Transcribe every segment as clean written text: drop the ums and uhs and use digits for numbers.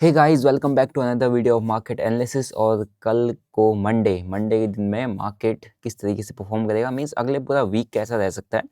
Hey guys, welcome back to another video of market analysis. और कल को Monday के दिन में मार्केट किस तरीके से परफॉर्म करेगा, मींस अगले पूरा वीक कैसा रह सकता है,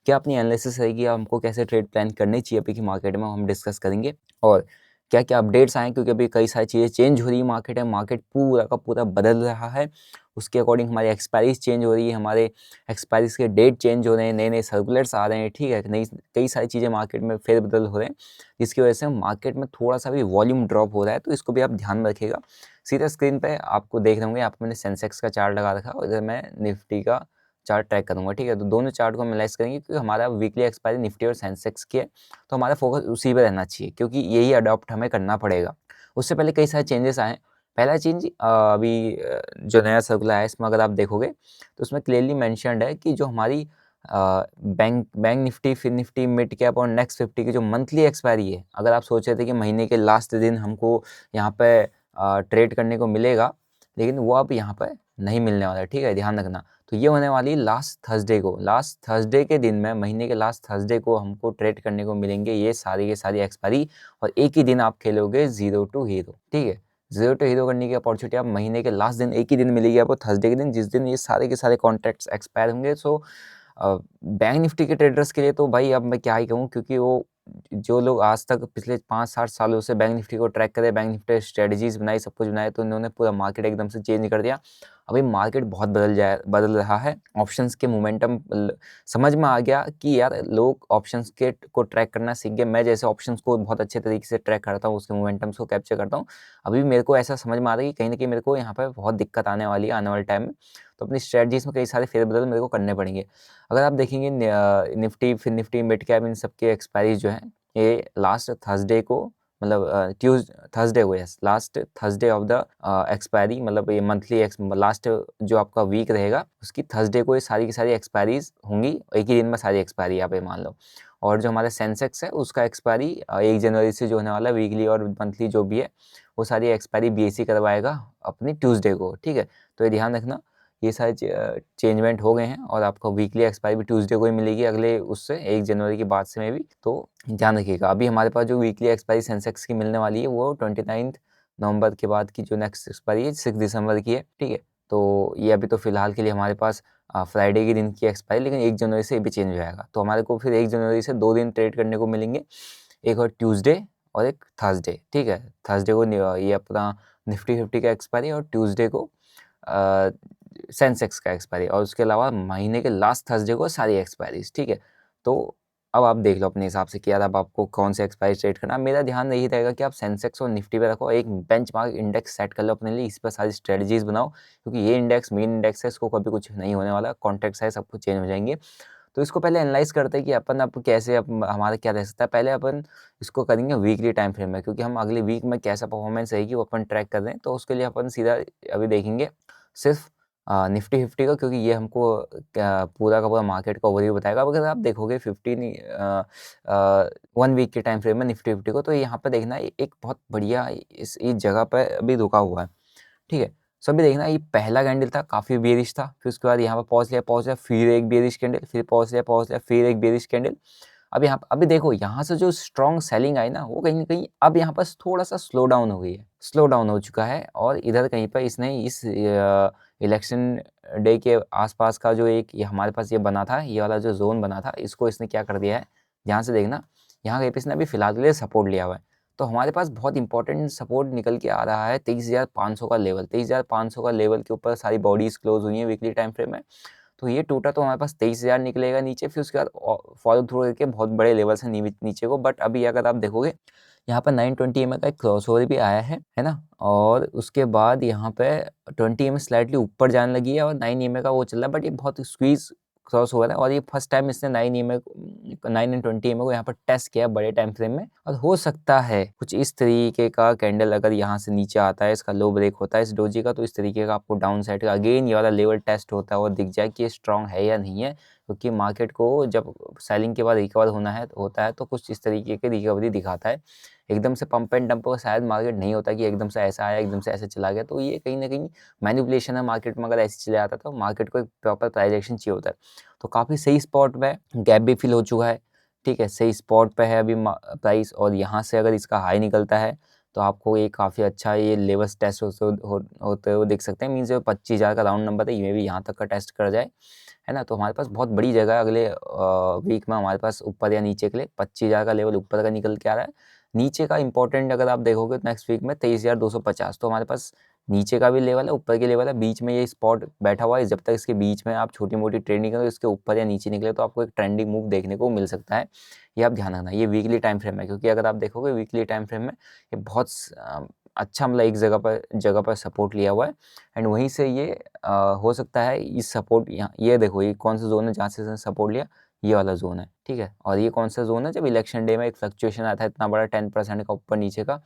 क्या अपनी एनालिसिस रहेगी, हमको कैसे ट्रेड प्लान करनी चाहिए अभी की मार्केट में, हम डिस्कस करेंगे। और क्या क्या अपडेट्स आए, क्योंकि अभी कई सारी चीज़ें चेंज हो रही है मार्केट पूरा का पूरा बदल रहा है। उसके अकॉर्डिंग हमारी एक्सपायरीज चेंज हो रही है, हमारे एक्सपायरीज के डेट चेंज हो रहे हैं, नए नए सर्कुलर्स आ रहे हैं, ठीक है। नई कई सारी चीज़ें मार्केट में फेरबदल हो रहे हैं, जिसकी वजह से मार्केट में थोड़ा सा भी वॉल्यूम ड्रॉप हो रहा है, तो इसको भी आप ध्यान में रखिएगा। सीधा स्क्रीन पे आपको देख रहे होंगे, आपको मैंने सेंसेक्स का चार्ट लगा रखा है और इधर मैं निफ्टी का चार्ट ट्रैक करूंगा, ठीक है। तो दोनों चार्ट को हम एनालाइज करेंगे, क्योंकि हमारा वीकली एक्सपायरी निफ्टी और सेंसेक्स की है, तो हमारा फोकस उसी पे रहना चाहिए, क्योंकि यही अडॉप्ट हमें करना पड़ेगा। उससे पहले कई सारे चेंजेस आए हैं। पहला चेंज अभी जो नया सर्कुलर है, इसमें अगर आप देखोगे तो उसमें क्लियरली मैंशनड है कि जो हमारी Bank Nifty, Fin Nifty, mid cap और नेक्स्ट 50 की जो मंथली एक्सपायरी है, अगर आप सोच रहे थे कि महीने के लास्ट दिन हमको यहाँ पे ट्रेड करने को मिलेगा, लेकिन वो अब यहाँ पे नहीं मिलने वाला है, ठीक है, ध्यान रखना। तो ये होने वाली लास्ट थर्सडे के दिन में, महीने के लास्ट थर्सडे को हमको ट्रेड करने को मिलेंगे ये सारी के सारी एक्सपायरी। और एक ही दिन आप खेलोगे 0 टू हीरो, ठीक है। 0 टू हीरो करने की अपॉर्चुनिटी आप महीने के लास्ट दिन एक ही दिन मिलेगी आपको, थर्सडे के दिन, जिस दिन ये सारे के सारे कॉन्ट्रैक्ट्स एक्सपायर होंगे। सो बैंक निफ्टी के ट्रेडर्स के लिए तो भाई अब मैं क्या ही कहूँ, क्योंकि वो जो लोग आज तक पिछले 5-7 सालों से बैंक निफ्टी को ट्रैक करे, बैंक निफ्टी स्ट्रेटजीज बनाई, सब कुछ बनाया, तो उन्होंने पूरा मार्केट एकदम से चेंज कर दिया। अभी मार्केट बहुत बदल रहा है। ऑप्शंस के मोमेंटम समझ में आ गया कि यार लोग ऑप्शंस के को ट्रैक करना सीख गए। मैं जैसे ऑप्शंस को बहुत अच्छे तरीके से ट्रैक करता हूँ, उसके मोमेंटम्स को कैप्चर करता हूँ, अभी मेरे को ऐसा समझ में आ रहा है कि कहीं ना कहीं मेरे को यहाँ पर बहुत दिक्कत आने वाली है आने वाले टाइम में। तो अपनी स्ट्रेटजीज में कई सारे फेरबदल मेरे को करने पड़ेंगे। अगर आप देखेंगे निफ्टी, फिर निफ्टी, मिड कैप, इन सब के एक्सपायरी जो है, ये लास्ट थर्सडे को, मतलब थर्सडे को, yes, last Thursday of the expiry, मतलब ये मंथली लास्ट जो आपका वीक रहेगा, उसकी थर्सडे को ये सारी की सारी एक्सपायरीज होंगी, एक ही दिन में सारी एक्सपायरी यहाँ पे मान लो। और जो हमारा सेंसेक्स है, उसका एक्सपायरी 1 जनवरी से जो होने वाला, वीकली और मंथली जो भी है, वो सारी एक्सपायरी बीएसई करवाएगा अपनी ट्यूसडे को, ठीक है। तो ये ध्यान रखना, ये सारे चेंजमेंट हो गए हैं, और आपको वीकली एक्सपायरी भी ट्यूसडे को ही मिलेगी, अगले उससे 1 जनवरी के बाद से में भी, तो ध्यान रखिएगा। अभी हमारे पास जो वीकली एक्सपायरी सेंसेक्स की मिलने वाली है, वो 29 नवंबर के बाद की जो नेक्स्ट एक्सपायरी है 6 दिसंबर की है, ठीक है। तो ये अभी तो फिलहाल के लिए हमारे पास फ्राइडे के दिन की एक्सपायरी, लेकिन 1 जनवरी से ये भी चेंज हो जाएगा। तो हमारे को फिर 1 जनवरी से 2 दिन ट्रेड करने को मिलेंगे, एक और ट्यूसडे और एक थर्सडे, ठीक है। थर्सडे को ये अपना निफ्टी 50 का एक्सपायरी, और ट्यूसडे को सेंसेक्स का एक्सपायरी, और उसके अलावा महीने के लास्ट थर्सडे को सारी एक्सपायरीज, ठीक है। तो अब आप देख लो अपने हिसाब से कि यार अब आपको कौन से एक्सपायरी ट्रेड करना। मेरा ध्यान यही रहेगा कि आप सेंसेक्स और निफ्टी पे रखो, एक बेंचमार्क इंडेक्स सेट कर लो अपने लिए, इस पर सारी स्ट्रेटजीज बनाओ, क्योंकि ये इंडेक्स मेन इंडेक्स है, इसको कभी कुछ नहीं होने वाला, कॉन्ट्रैक्ट्स है, सब कुछ चेंज हो जाएंगे। तो इसको पहले एनालाइज करते हैं कि अपन अब कैसे, अब हमारा क्या रह सकता है। पहले अपन इसको करेंगे वीकली टाइम फ्रेम में, क्योंकि हम अगले वीक में कैसा परफॉर्मेंस रहेगी वो अपन ट्रैक कर रहे हैं। तो उसके लिए अपन सीधा अभी देखेंगे सिर्फ निफ्टी 50 का, क्योंकि ये हमको पूरा का पूरा मार्केट का ओवरव्यू बताएगा। अगर आप देखोगे 1 वीक के टाइम फ्रेम में निफ्टी 50 को, तो यहाँ पर देखना एक बहुत बढ़िया इस जगह पर अभी रुका हुआ है, ठीक है। सो अभी देखना, ये पहला कैंडल था, काफ़ी बेरिश था, फिर उसके बाद यहाँ पर पहुँच लिया, फिर एक बेरिश कैंडल, फिर पहुँच लिया, फिर एक बेरिश कैंडल। अब यहाँ अभी देखो, यहाँ से जो स्ट्रॉन्ग सेलिंग आई ना, वो कहीं ना कहीं अब यहाँ पर थोड़ा सा स्लो डाउन हो गई है, स्लो डाउन हो चुका है। और इधर कहीं पर इसने इस इलेक्शन डे के आसपास का जो एक ये हमारे पास ये बना था, ये वाला जो जोन बना था, इसको इसने क्या कर दिया है, ध्यान से देखना, यहाँ कहीं पर इसने अभी फिलहाल के लिए सपोर्ट लिया हुआ है। तो हमारे पास बहुत इंपॉर्टेंट सपोर्ट निकल के आ रहा है 23,500 का लेवल, 23,500 का लेवल के ऊपर सारी बॉडीज क्लोज हुई हैं वीकली टाइम फ्रेम में। तो ये टूटा तो हमारे पास 23,000 निकलेगा नीचे, फिर उसके बाद फॉलो थ्रू करके बहुत बड़े लेवल से नीचे को। बट अभी अगर आप देखोगे, यहाँ पर 920 एम का एक क्रॉसओवर भी आया है ना। और उसके बाद यहाँ पे 20 एम स्लाइटली ऊपर जाने लगी है, और 9 एम का वो चल रहा है, बट ये बहुत स्क्वीज क्रॉस ओवर है, और ये फर्स्ट टाइम इसने 9 एंड 20 एम को यहाँ पर टेस्ट किया बड़े टाइम फ्रेम में। और हो सकता है कुछ इस तरीके का कैंडल अगर यहाँ से नीचे आता है, इसका लो ब्रेक होता है इस डोजी का, तो इस तरीके का आपको डाउन साइड का अगेन ये वाला लेवल टेस्ट होता है और दिख जाए कि ये स्ट्रॉन्ग है या नहीं है। क्योंकि मार्केट को जब सेलिंग के बाद रिकवर होता है तो कुछ इस तरीके की रिकवरी दिखाता है। एकदम से पंप एंड डंप शायद मार्केट नहीं होता कि एकदम से ऐसा आया, एकदम से ऐसे चला गया। तो ये कहीं ना कहीं मैनिपुलेशन है मार्केट में। अगर ऐसे चले आता तो मार्केट को एक प्रॉपर प्राइजेक्शन चाहिए होता है। तो काफ़ी सही स्पॉट पे गैप भी फिल हो चुका है, ठीक है, सही स्पॉट पे है अभी प्राइस। और यहाँ से अगर इसका हाई निकलता है तो आपको ये काफ़ी अच्छा ये लेवल्स टेस्ट होते हुए दिख सकते हैं। मीन्स जो 25,000 का राउंड नंबर है ये भी यहाँ तक का टेस्ट कर जाए, है ना, तो हमारे पास बहुत बड़ी जगह है अगले वीक में हमारे पास ऊपर या नीचे के लिए। 25,000 का लेवल ऊपर का निकल के आ रहा है, नीचे का इंपॉर्टेंट अगर आप देखोगे नेक्स्ट वीक में 23,250। तो हमारे पास नीचे का भी लेवल है, ऊपर के लेवल है, बीच में ये स्पॉट बैठा हुआ है। जब तक इसके बीच में आप छोटी मोटी ट्रेडिंग करो, इसके ऊपर या नीचे निकले तो आपको एक ट्रेंडिंग मूव देखने को मिल सकता है। ये आप ध्यान रखना। ये वीकली टाइम फ्रेम है, क्योंकि अगर आप देखोगे वीकली टाइम फ्रेम में ये बहुत अच्छा मतलब एक जगह पर सपोर्ट लिया हुआ है, एंड वहीं से ये हो सकता है इस सपोर्ट यहाँ ये देखो ये कौन सा जोन है जहाँ से इसने सपोर्ट लिया, ये वाला जोन है, ठीक है। और ये कौन सा जोन है, जब इलेक्शन डे में एक फ्लक्चुएशन आता है इतना बड़ा 10% का ऊपर नीचे का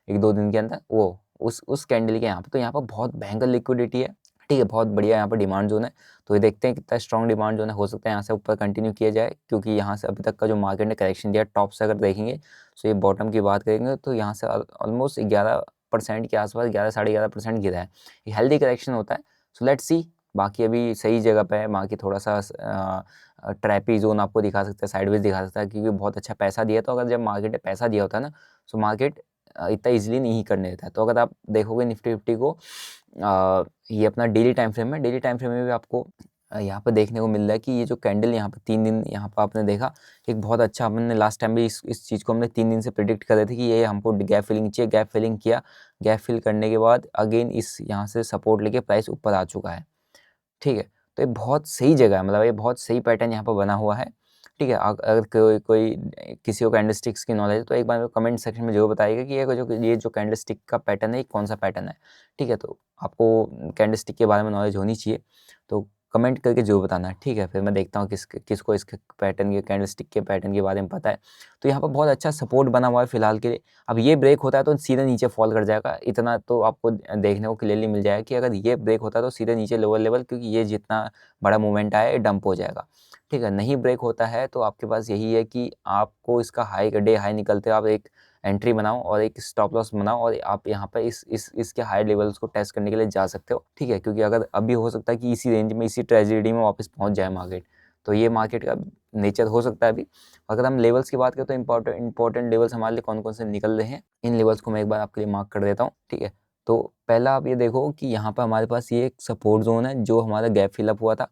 1-2 दिन के अंदर, वो उस कैंडल के यहाँ पे, तो यहाँ पर बहुत भयंकर लिक्विडिटी है, ठीक है, बहुत बढ़िया यहाँ पर डिमांड जोन है। तो ये देखते हैं कितना स्ट्रॉन्ग डिमांड जोन है, हो सकता है यहाँ से ऊपर कंटिन्यू किया जाए, क्योंकि यहाँ से अभी तक का जो मार्केट ने करेक्शन दिया टॉप से अगर देखेंगे, तो ये बॉटम की बात करेंगे तो यहाँ से ऑलमोस्ट 11% के आसपास 11-11.5% गिरा है। ये हेल्दी करेक्शन होता है। सो लेट्स सी, बाकी अभी सही जगह पे है, बाकी थोड़ा सा ट्रैपी जोन आपको दिखा सकता है, साइडवेज दिखा सकता है, क्योंकि बहुत अच्छा पैसा दिया। तो अगर जब मार्केट ने पैसा दिया होता है ना, तो मार्केट इतना इजीली नहीं करने देता है। तो अगर आप देखोगे निफ्टी 50 को, ये अपना डेली टाइम फ्रेम है, डेली टाइम फ्रेम में भी आपको यहाँ पर देखने को मिल रहा है कि ये जो कैंडल यहाँ पे 3 दिन यहाँ पर आपने देखा, एक बहुत अच्छा, हमने लास्ट टाइम भी इस चीज़ को हमने 3 दिन से प्रिडिक्ट कर रहे थे कि ये हमको गैप फिलिंग चाहिए। गैप फिलिंग किया, गैप फिल करने के बाद अगेन इस यहाँ से सपोर्ट लेके प्राइस ऊपर आ चुका है, ठीक है। तो ये बहुत सही जगह है, मतलब ये बहुत सही पैटर्न यहाँ पर बना हुआ है, ठीक है। अगर कोई किसी को कैंडलस्टिक्स की नॉलेज है तो एक बार कमेंट सेक्शन में जरूर बताइएगा कि ये जो कैंडलस्टिक का पैटर्न है ये कौन सा पैटर्न है, ठीक है। तो आपको कैंडलस्टिक के बारे में नॉलेज होनी चाहिए, तो कमेंट करके जरूर बताना, ठीक है। फिर मैं देखता हूँ किसको इसके पैटर्न के कैंडलस्टिक के पैटर्न के बारे में पता है। तो यहाँ पर बहुत अच्छा सपोर्ट बना हुआ है फिलहाल के लिए। अब ये ब्रेक होता है तो सीधे नीचे फॉल कर जाएगा, इतना तो आपको देखने को क्लियरली मिल जाएगा कि अगर ये ब्रेक होता है तो सीधे नीचे लोअर लेवल, क्योंकि ये जितना बड़ा मूवमेंट आया ये डंप हो जाएगा, ठीक है। नहीं ब्रेक होता है तो आपके पास यही है कि आपको इसका डे हाई निकलते आप एक एंट्री बनाओ और एक स्टॉप लॉस बनाओ, और आप यहाँ पर इसके हाई लेवल्स को टेस्ट करने के लिए जा सकते हो, ठीक है। क्योंकि अगर अभी हो सकता है कि इसी रेंज में, इसी ट्रेजेडी में वापस पहुँच जाए मार्केट, तो ये मार्केट का नेचर हो सकता है अभी। अगर हम लेवल्स की बात करें तो इंपॉर्टेंट लेवल्स हमारे लिए कौन कौन से निकल रहे हैं, इन लेवल्स को मैं एक बार आपके लिए मार्क कर देता हूँ, ठीक है। तो पहला आप ये देखो कि यहाँ पर हमारे पास ये एक सपोर्ट जोन है जो हमारा गैप फिलअप हुआ था,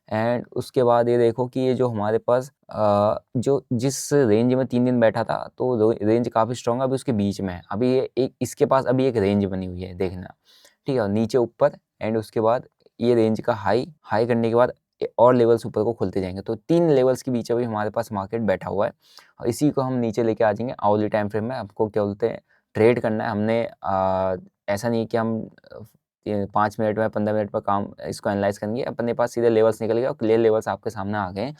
एंड उसके बाद ये देखो कि ये जो हमारे पास जो जिस रेंज में 3 दिन बैठा था, तो रेंज काफ़ी स्ट्रॉन्ग है, अभी उसके बीच में है। अभी ये एक इसके पास अभी एक रेंज बनी हुई है, देखना, ठीक है, नीचे ऊपर, एंड उसके बाद ये रेंज का हाई करने के बाद और लेवल्स ऊपर को खुलते जाएंगे। तो 3 लेवल्स के बीच अभी हमारे पास मार्केट बैठा हुआ है, और इसी को हम नीचे लेके आ जाएंगे आवर्ली टाइम फ्रेम में। आपको क्या बोलते हैं, ट्रेड करना है हमने, ऐसा नहीं कि हम 5 मिनट में 15 मिनट पर काम इसको एनालाइज करेंगे। अपने पास सीधे लेवल्स निकल गए और क्लियर लेवल्स आपके सामने आ गए हैं।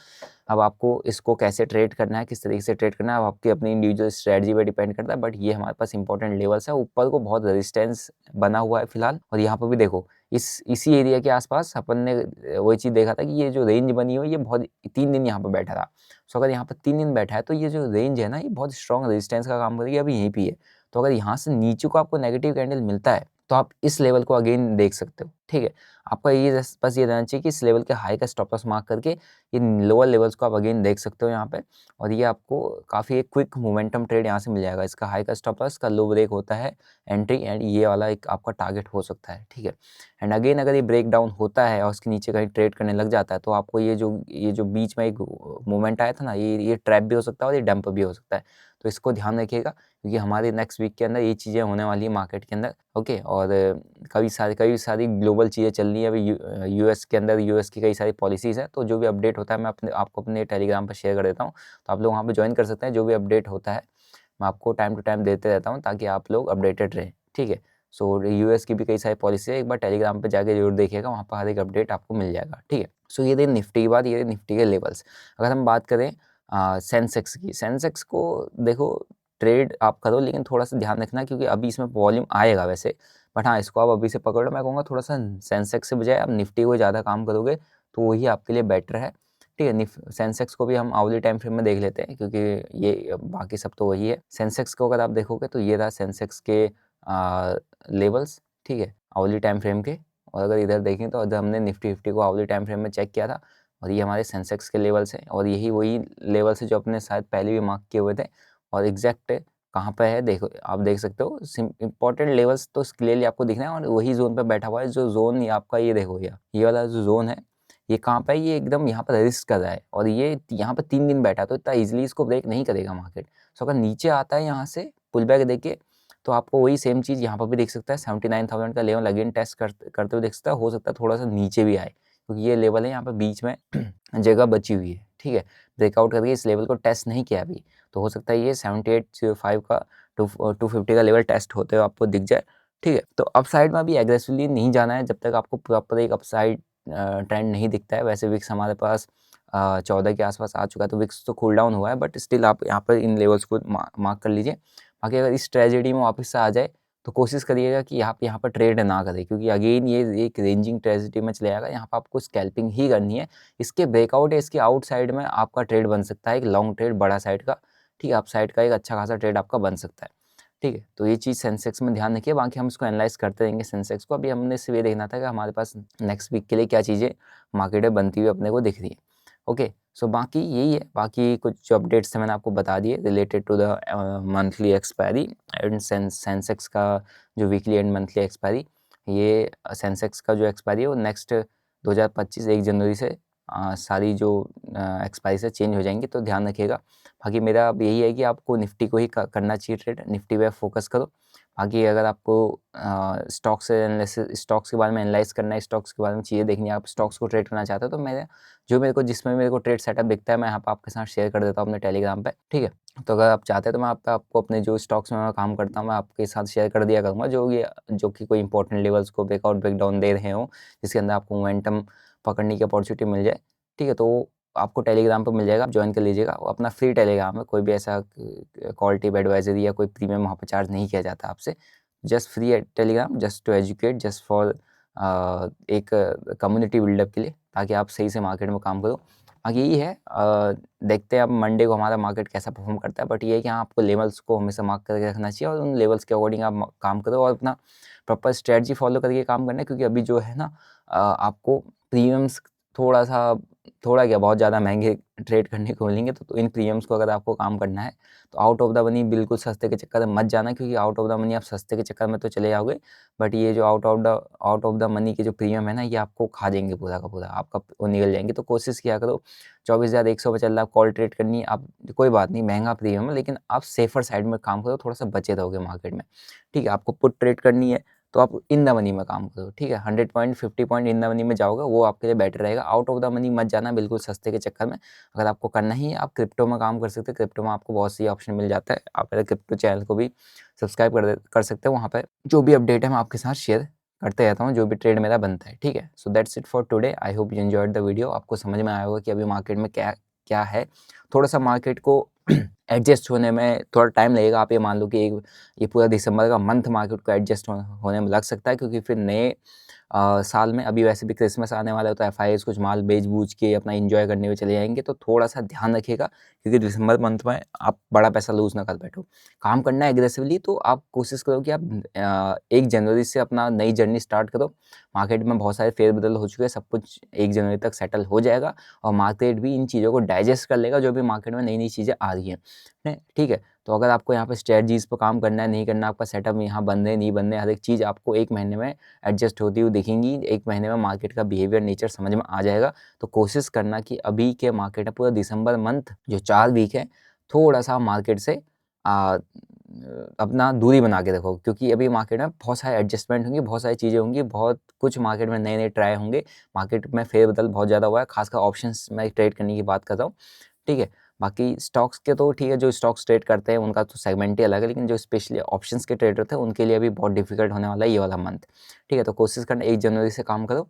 अब आपको इसको कैसे ट्रेड करना है, किस तरीके से ट्रेड करना है, अब आपकी अपनी इंडिविजुअल स्ट्रेटजी पे डिपेंड करता है। बट ये हमारे पास इंपॉर्टेंट लेवल्स है, ऊपर को बहुत रेजिस्टेंस बना हुआ है फिलहाल। और यहाँ पर भी देखो इसी एरिया के आसपास अपन ने वही चीज़ देखा था कि ये जो रेंज बनी हुई है ये बहुत 3 दिन यहाँ पर बैठा था। सो अगर यहाँ पर 3 दिन बैठा है तो ये जो रेंज है ना, ये बहुत स्ट्रॉन्ग रेजिस्टेंस का काम करेगी, अभी यहीं पर है। तो अगर यहाँ से नीचे को आपको नेगेटिव कैंडल मिलता है तो आप इस लेवल को अगेन देख सकते हो, ठीक है। आपका ये बस ये रहना चाहिए कि इस लेवल के हाई का स्टॉप लॉस मार्क करके ये लोअर लेवल्स को आप अगेन देख सकते हो यहाँ पे, और ये आपको काफ़ी एक क्विक मोमेंटम ट्रेड यहाँ से मिल जाएगा। इसका हाई का स्टॉप लॉस का लो ब्रेक होता है एंट्री, एंड ये वाला एक आपका टारगेट हो सकता है, ठीक है। एंड अगेन अगर ये ब्रेक डाउन होता है और उसके नीचे कहीं ट्रेड करने लग जाता है तो आपको ये जो बीच में एक मोमेंट आया था ना, ये ट्रैप भी हो सकता है और ये डंप भी हो सकता है। तो इसको ध्यान रखिएगा, क्योंकि हमारे नेक्स्ट वीक के अंदर ये चीज़ें होने वाली है मार्केट के अंदर, ओके। और कई सारी ग्लोबल चीज़ें चल रही है अभी यूएस के अंदर, यूएस की कई सारी पॉलिसीज़ हैं। तो जो भी अपडेट होता है मैं आपको अपने टेलीग्राम पर शेयर कर देता हूँ, तो आप लोग वहाँ पर ज्वाइन कर सकते हैं। जो भी अपडेट होता है मैं आपको टाइम टू टाइम देते रहता हूँ, ताकि आप लोग अपडेटेड रहें, ठीक है। सो यूएस की भी कई सारी पॉलिसी है, एक बार टेलीग्राम पर जाके जरूर देखिएगा, वहाँ पर हर एक अपडेट आपको मिल जाएगा, ठीक है। सो ये निफ्टी की बात, ये निफ्टी के लेवल्स। अगर हम बात करें सेंसेक्स की, सेंसेक्स को देखो ट्रेड आप करो, लेकिन थोड़ा सा ध्यान रखना, क्योंकि अभी इसमें वॉल्यूम आएगा वैसे, बट हाँ इसको आप अभी से पकड़ लो। मैं कहूँगा थोड़ा सा सेंसेक्स से बजाय आप निफ्टी को ज़्यादा काम करोगे तो वही आपके लिए बेटर है, ठीक है। सेंसेक्स को भी हम आवली टाइम फ्रेम में देख लेते हैं, क्योंकि ये बाकी सब तो वही है। सेंसेक्स को अगर आप देखोगे तो ये रहा सेंसेक्स के लेवल्स, ठीक है, आवली टाइम फ्रेम के। और अगर इधर देखें तो इधर हमने निफ्टी 50 को आवली टाइम फ्रेम में चेक किया था, और ये हमारे सेंसेक्स के लेवल्स हैं, और यही वही लेवल्स है जो अपने शायद पहले भी मार्क किए हुए थे, और एग्जैक्ट कहाँ पे है, देखो आप देख सकते हो इंपॉर्टेंट लेवल्स तो क्लियरली आपको दिख रहे हैं और वही जोन पे बैठा हुआ है। जो जोन ये आपका ये देखो ये वाला जो जोन है ये कहाँ पे है, ये एकदम यहाँ पर रिस्क कर रहा है और ये यहाँ पे 3 दिन बैठा है, तो इतना इजीली इसको ब्रेक नहीं करेगा मार्केट। सो अगर नीचे आता है यहाँ से पुल बैक देके तो आपको वही सेम चीज़ यहाँ पर भी देख सकता है। 79,000 का लेवल अगेन टेस्ट करते हुए देख सकता है। हो सकता है थोड़ा सा नीचे भी आए क्योंकि ये लेवल है यहाँ पर बीच में जगह बची हुई है, ठीक है। ब्रेकआउट करके इस लेवल को टेस्ट नहीं किया अभी, तो हो सकता है ये 7805 का 250 का लेवल टेस्ट होते हुए आपको दिख जाए, ठीक है। तो अपसाइड में अभी एग्रेसिवली नहीं जाना है जब तक आपको प्रॉपर एक अपसाइड ट्रेंड नहीं दिखता है। वैसे विक्स हमारे पास 14 के आसपास आ चुका है, तो विक्स तो कूल डाउन हुआ है, बट स्टिल आप यहाँ पर इन लेवल्स को मार्क कर लीजिए। बाकी अगर इस ट्रेजेडी में वापस से आ जाए तो कोशिश करिएगा कि आप यहाँ पर ट्रेड ना करें, क्योंकि अगेन ये एक रेंजिंग ट्रेजेडी में चले जाएगा। यहाँ पर आपको स्कैल्पिंग ही करनी है। इसके ब्रेकआउट या इसके आउटसाइड में आपका ट्रेड बन सकता है एक लॉन्ग ट्रेड बड़ा साइड का, ठीक है। अप साइड का एक अच्छा खासा ट्रेड आपका बन सकता है, ठीक है। तो ये चीज़ सेंसेक्स में ध्यान रखिए। बाकी हम इसको एनालाइज करते रहेंगे सेंसेक्स को। अभी हमने सिर्फ ये देखना था कि हमारे पास नेक्स्ट वीक के लिए क्या चीज़ें मार्केट में बनती हुई अपने को दिख रही है। ओके, सो बाकी यही है। बाकी कुछ जो अपडेट्स थे मैंने आपको बता दिए related to the monthly expiry and Sensex का जो वीकली एंड मंथली एक्सपायरी। ये सेंसेक्स का जो एक्सपायरी है वो नेक्स्ट 2025 1 जनवरी से सारी जो एक्सपायरी से चेंज हो जाएंगी, तो ध्यान रखिएगा। बाकी मेरा अब यही है कि आपको निफ्टी को ही करना चाहिए ट्रेड, निफ्टी पे फोकस करो। बाकी अगर आपको स्टॉक्स से एनालिसिस, स्टॉक्स के बारे में एनालाइज करना है, स्टॉक्स के बारे में चीज़ें देखनी है, आप स्टॉक्स को ट्रेड करना चाहते हो, तो मेरे को ट्रेड सेटअप दिखता है मैं यहाँ पर आपके साथ शेयर कर देता हूँ अपने टेलीग्राम पे, ठीक है। तो अगर आप चाहते हैं तो मैं आपको अपने जो स्टॉक्स में मैं काम करता हूँ मैं आपके साथ शेयर कर दिया करूँगा, जो कि कोई इंपॉर्टेंट लेवल्स को ब्रेकआउट ब्रेकडाउन दे रहे हो, जिसके अंदर आपको मोमेंटम पकड़ने की अपॉर्चुनिटी मिल जाए, ठीक है। तो आपको टेलीग्राम पर मिल जाएगा, आप ज्वाइन कर लीजिएगा। वो अपना फ्री टेलीग्राम है, कोई भी ऐसा कॉल टिप एडवाइजरी या कोई प्रीमियम वहाँ पर चार्ज नहीं किया जाता आपसे। जस्ट फ्री है Telegram, just to educate, just for एक कम्युनिटी बिल्डअप के लिए, ताकि आप सही से मार्केट में काम करो। बाकी यही है, देखते हैं अब मंडे को हमारा मार्केट कैसा परफॉर्म करता है। बट ये है कि हाँ, आपको लेवल्स को हमेशा मार्क करके रखना चाहिए और उन लेवल्स के अकॉर्डिंग आप काम करो और अपना प्रॉपर स्ट्रेटजी फॉलो करके काम करना है। क्योंकि अभी जो है ना आपको प्रीमियम्स थोड़ा क्या बहुत ज़्यादा महंगे ट्रेड करने को मिलेंगे। तो इन प्रीमियम्स को अगर आपको काम करना है तो आउट ऑफ द मनी बिल्कुल सस्ते के चक्कर में मत जाना, क्योंकि आउट ऑफ द मनी आप सस्ते के चक्कर में तो चले जाओगे, बट ये जो आउट ऑफ द मनी के जो प्रीमियम है ना, ये आपको खा देंगे पूरा का पूरा, आपका वो निकल जाएंगे। तो कोशिश किया करो 24,100 पे चल रहा है, कॉल ट्रेड करनी है आप, कोई बात नहीं महंगा प्रीमियम है, लेकिन आप सेफर साइड में काम करो, थोड़ा सा बचे रहोगे मार्केट में, ठीक है। आपको पुट ट्रेड करनी है तो आप इन द मनी में काम करो, ठीक है। 100 point 50 point in the money में जाओगे, वो आपके लिए बेटर रहेगा। आउट ऑफ द मनी मत जाना बिल्कुल सस्ते के चक्कर में। अगर आपको करना ही है आप क्रिप्टो में काम कर सकते हैं, क्रिप्टो में आपको बहुत सी ऑप्शन मिल जाता है। आप मेरे क्रिप्टो चैनल को भी सब्सक्राइब कर सकते हैं, वहाँ पर जो भी अपडेट है मैं आपके साथ शेयर करते रहता हूँ, जो भी ट्रेड मेरा बनता है, ठीक है। So that's it for today. I hope you enjoyed the video. आपको समझ में आया होगा कि अभी मार्केट में क्या क्या है। थोड़ा सा मार्केट को एडजस्ट होने में थोड़ा टाइम लगेगा। आप ये मान लो कि ये पूरा दिसंबर का मंथ मार्केट को एडजस्ट होने में लग सकता है, क्योंकि फिर नए साल में अभी वैसे भी क्रिसमस आने वाला है, तो एफआईआईज़ कुछ माल बेच बूझ के अपना एंजॉय करने में चले जाएंगे। तो थोड़ा सा ध्यान रखिएगा, क्योंकि दिसंबर मंथ में आप बड़ा पैसा लूज़ ना कर बैठो। काम करना है एग्रेसिवली, तो आप कोशिश करो कि आप 1 जनवरी से अपना नई जर्नी स्टार्ट करो। मार्केट में बहुत सारे फेरबदल हो चुके हैं, सब कुछ 1 जनवरी तक सेटल हो जाएगा और मार्केट भी इन चीज़ों को डाइजेस्ट कर लेगा, जो भी मार्केट में नई नई चीज़ें आ रही हैं, ठीक है। तो अगर आपको यहाँ पे स्ट्रेटजीज़ पर काम करना है, नहीं करना, आपका सेटअप यहाँ बन रहे नहीं बन रहे, हर एक चीज़ आपको 1 महीने में एडजस्ट होती हुई दिखेंगी। 1 महीने में मार्केट का बिहेवियर नेचर समझ में आ जाएगा। तो कोशिश करना कि अभी के मार्केट में पूरा दिसंबर मंथ जो 4 वीक है, थोड़ा सा मार्केट से अपना दूरी बना के रखो, क्योंकि अभी मार्केट में बहुत सारे एडजस्टमेंट होंगे, बहुत सारी चीज़ें होंगी, बहुत कुछ मार्केट में नए नए ट्राई होंगे। मार्केट में फेरबदल बहुत ज़्यादा हुआ है, खासकर ऑप्शंस में ट्रेड करने की बात कर रहा हूँ, ठीक है। बाकी स्टॉक्स के तो ठीक है, जो स्टॉक्स ट्रेड करते हैं उनका तो सेगमेंट ही अलग है, लेकिन जो स्पेशली ऑप्शंस के ट्रेडर थे उनके लिए भी बहुत डिफिकल्ट होने वाला है ये वाला मंथ, ठीक है। तो कोशिश करना 1 जनवरी से काम करो।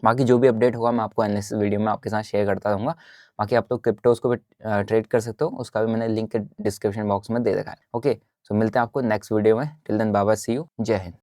बाकी जो भी अपडेट होगा मैं आपको एनालिसिस वीडियो में आपके साथ शेयर करता रहूँगा। बाकी आप तो क्रिप्टोज़ को भी ट्रेड कर सकते हो, उसका भी मैंने लिंक डिस्क्रिप्शन बॉक्स में दे रखा है। ओके, सो मिलते हैं आपको नेक्स्ट वीडियो में। Till then bye bye, see you, जय हिंद।